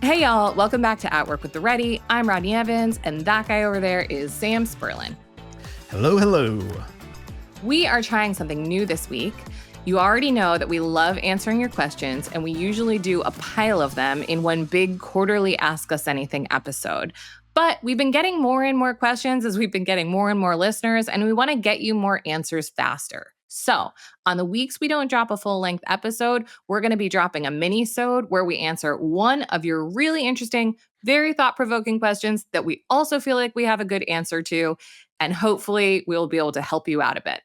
Hey y'all, welcome back to At Work with the Ready. I'm Rodney Evans, and that guy over there is Sam Spurlin. Hello, hello. We are trying something new this week. You already know that we love answering your questions, and we usually do a pile of them in one big quarterly Ask Us Anything episode. But we've been getting more and more questions as we've been getting more and more listeners, and we want to get you more answers faster. So, on the weeks we don't drop a full-length episode, we're going to be dropping a mini-sode where we answer one of your really interesting, very thought-provoking questions that we also feel like we have a good answer to, and hopefully we'll be able to help you out a bit.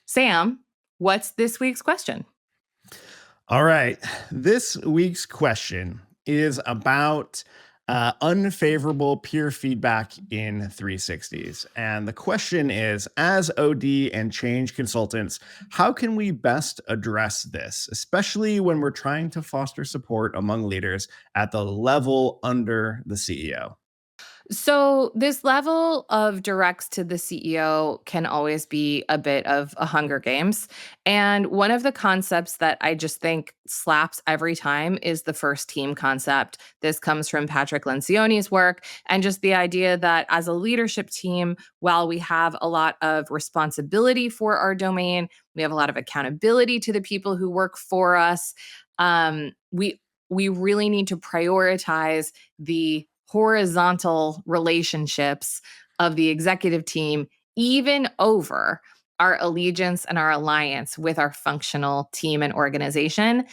Sam, what's this week's question? All right. This week's question is about unfavorable peer feedback in 360s. And the question is, as OD and change consultants, how can we best address this, especially when we're trying to foster support among leaders at the level under the CEO? So, this level of directs to the CEO can always be a bit of a Hunger Games. And one of the concepts that I just think slaps every time is the first team concept. This comes from Patrick Lencioni's work, and just the idea that as a leadership team, while we have a lot of responsibility for our domain, we have a lot of accountability to the people who work for us. We really need to prioritize the horizontal relationships of the executive team, even over our allegiance and our alliance with our functional team and organization.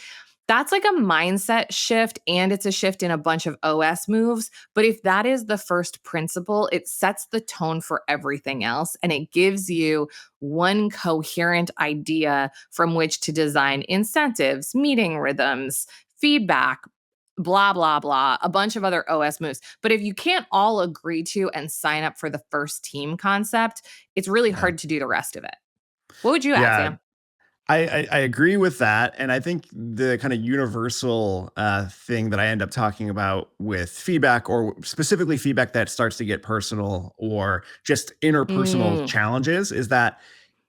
That's like a mindset shift, and it's a shift in a bunch of OS moves. But if that is the first principle, it sets the tone for everything else, and it gives you one coherent idea from which to design incentives, meeting rhythms, feedback, blah, blah, blah, a bunch of other OS moves. But if you can't all agree to and sign up for the first team concept, it's really Yeah. hard to do the rest of it. What would you add, Yeah. Sam? I agree with that. And I think the kind of universal thing that I end up talking about with feedback, or specifically feedback that starts to get personal or just interpersonal Mm, challenges, is that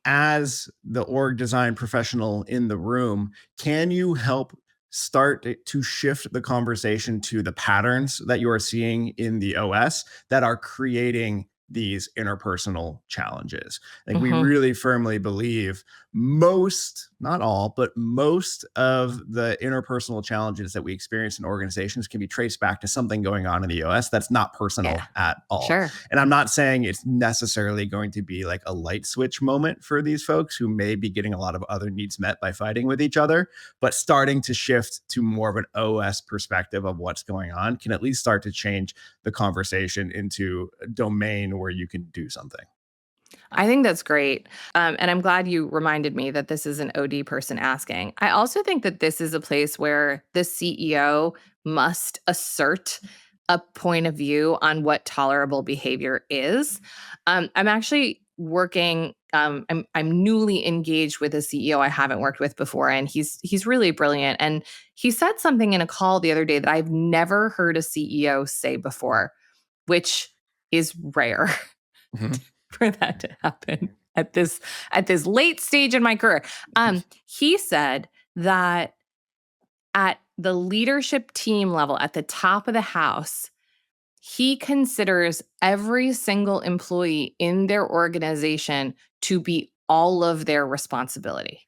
as the org design professional in the room, can you help start to shift the conversation to the patterns that you are seeing in the OS that are creating these interpersonal challenges? Like, we mhm. really firmly believe most, not all, but most of the interpersonal challenges that we experience in organizations can be traced back to something going on in the OS that's not Yeah, personal at all. sure. And I'm not saying it's necessarily going to be like a light switch moment for these folks who may be getting a lot of other needs met by fighting with each other, but starting to shift to more of an OS perspective of what's going on can at least start to change the conversation into a domain where you can do something. I think that's great. And I'm glad you reminded me that this is an OD person asking. I also think that this is a place where the CEO must assert a point of view on what tolerable behavior is. I'm actually working. I'm newly engaged with a CEO I haven't worked with before, and he's really brilliant. And he said something in a call the other day that I've never heard a CEO say before, which is rare. Mhm. For that to happen at this late stage in my career. He said that at the leadership team level, at the top of the house, he considers every single employee in their organization to be all of their responsibility.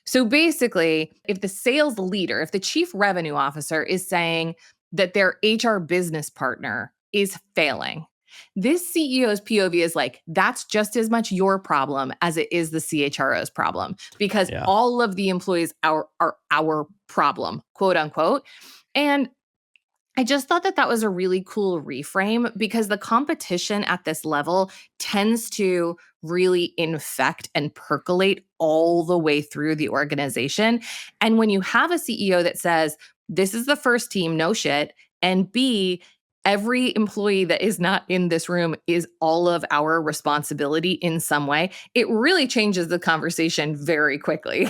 So basically, if the sales leader, if the chief revenue officer is saying that their HR business partner is failing, this CEO's POV is like, that's just as much your problem as it is the CHRO's problem, because Yeah. all of the employees are our problem, quote unquote. And I just thought that that was a really cool reframe, because the competition at this level tends to really infect and percolate all the way through the organization. And when you have a CEO that says, this is the first team, no shit, and B, every employee that is not in this room is all of our responsibility in some way, it really changes the conversation very quickly.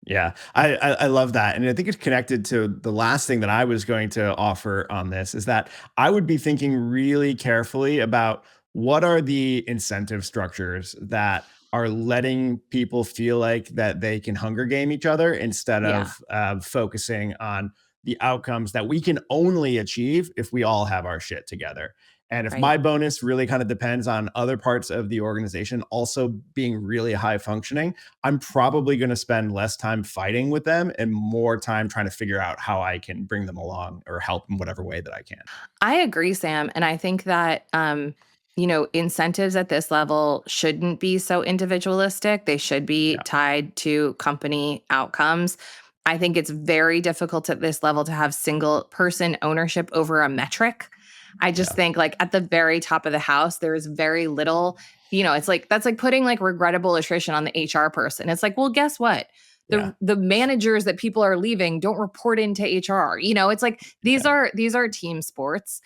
Yeah, I love that. And I think it's connected to the last thing that I was going to offer on this, is that I would be thinking really carefully about what are the incentive structures that are letting people feel like that they can Hunger Game each other instead Yeah. of focusing on the outcomes that we can only achieve if we all have our shit together. And if Right. my bonus really kind of depends on other parts of the organization also being really high functioning, I'm probably going to spend less time fighting with them and more time trying to figure out how I can bring them along or help in whatever way that I can. I agree, Sam. And I think that, incentives at this level shouldn't be so individualistic. They should be Yeah. tied to company outcomes. I think it's very difficult at this level to have single person ownership over a metric. I just Yeah. think, like, at the very top of the house, there is very little, it's like that's like putting like regrettable attrition on the HR person. It's like, well, guess what? Yeah. The managers that people are leaving don't report into HR. It's like these Yeah. are team sports.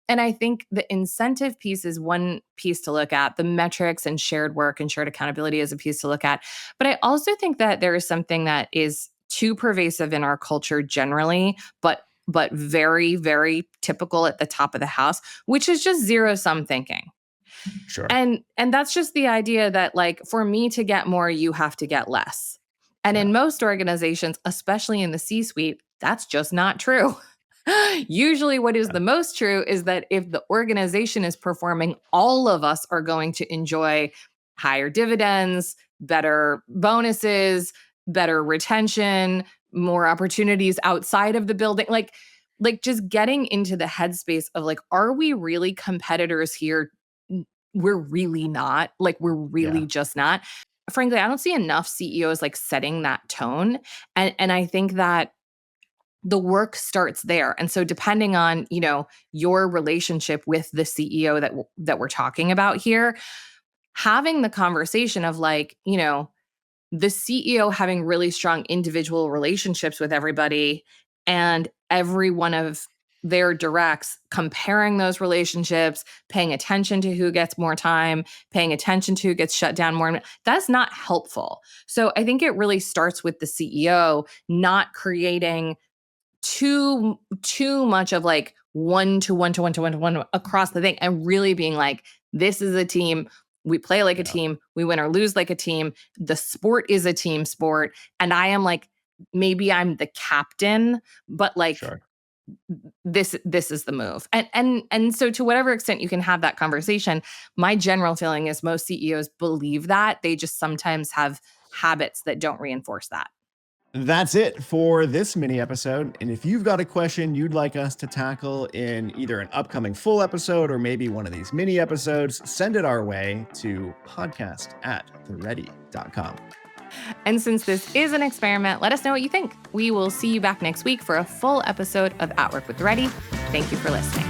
And I think the incentive piece is one piece to look at. The metrics and shared work and shared accountability is a piece to look at. But I also think that there is something that is too pervasive in our culture generally, but very, very typical at the top of the house, which is just zero sum thinking. Sure. And that's just the idea that, like, for me to get more, you have to get less. And Yeah. in most organizations, especially in the C-suite, that's just not true. Usually what is Yeah. the most true is that if the organization is performing, all of us are going to enjoy higher dividends, better bonuses, better retention, more opportunities outside of the building. Like just getting into the headspace of, like, are we really competitors here? We're really not. Like, we're Yeah. really just not. Frankly, I don't see enough CEOs like setting that tone. And I think that the work starts there. And so depending on, your relationship with the CEO that we're talking about here, having the conversation of, like, the CEO having really strong individual relationships with everybody, and every one of their directs comparing those relationships, paying attention to who gets more time, paying attention to who gets shut down more. That's not helpful. So I think it really starts with the CEO not creating too much of, like, one to one to one to one to one across the thing, and really being like, this is a team. We play like a Yeah. team. We win or lose like a team. The sport is a team sport. And I am, like, maybe I'm the captain, but, like, Sure. this is the move. And so to whatever extent you can have that conversation, my general feeling is most CEOs believe that. They just sometimes have habits that don't reinforce that. That's it for this mini episode. And if you've got a question you'd like us to tackle in either an upcoming full episode or maybe one of these mini episodes, send it our way to podcast@theready.com. And since this is an experiment, let us know what you think. We will see you back next week for a full episode of At Work with Ready. Thank you for listening.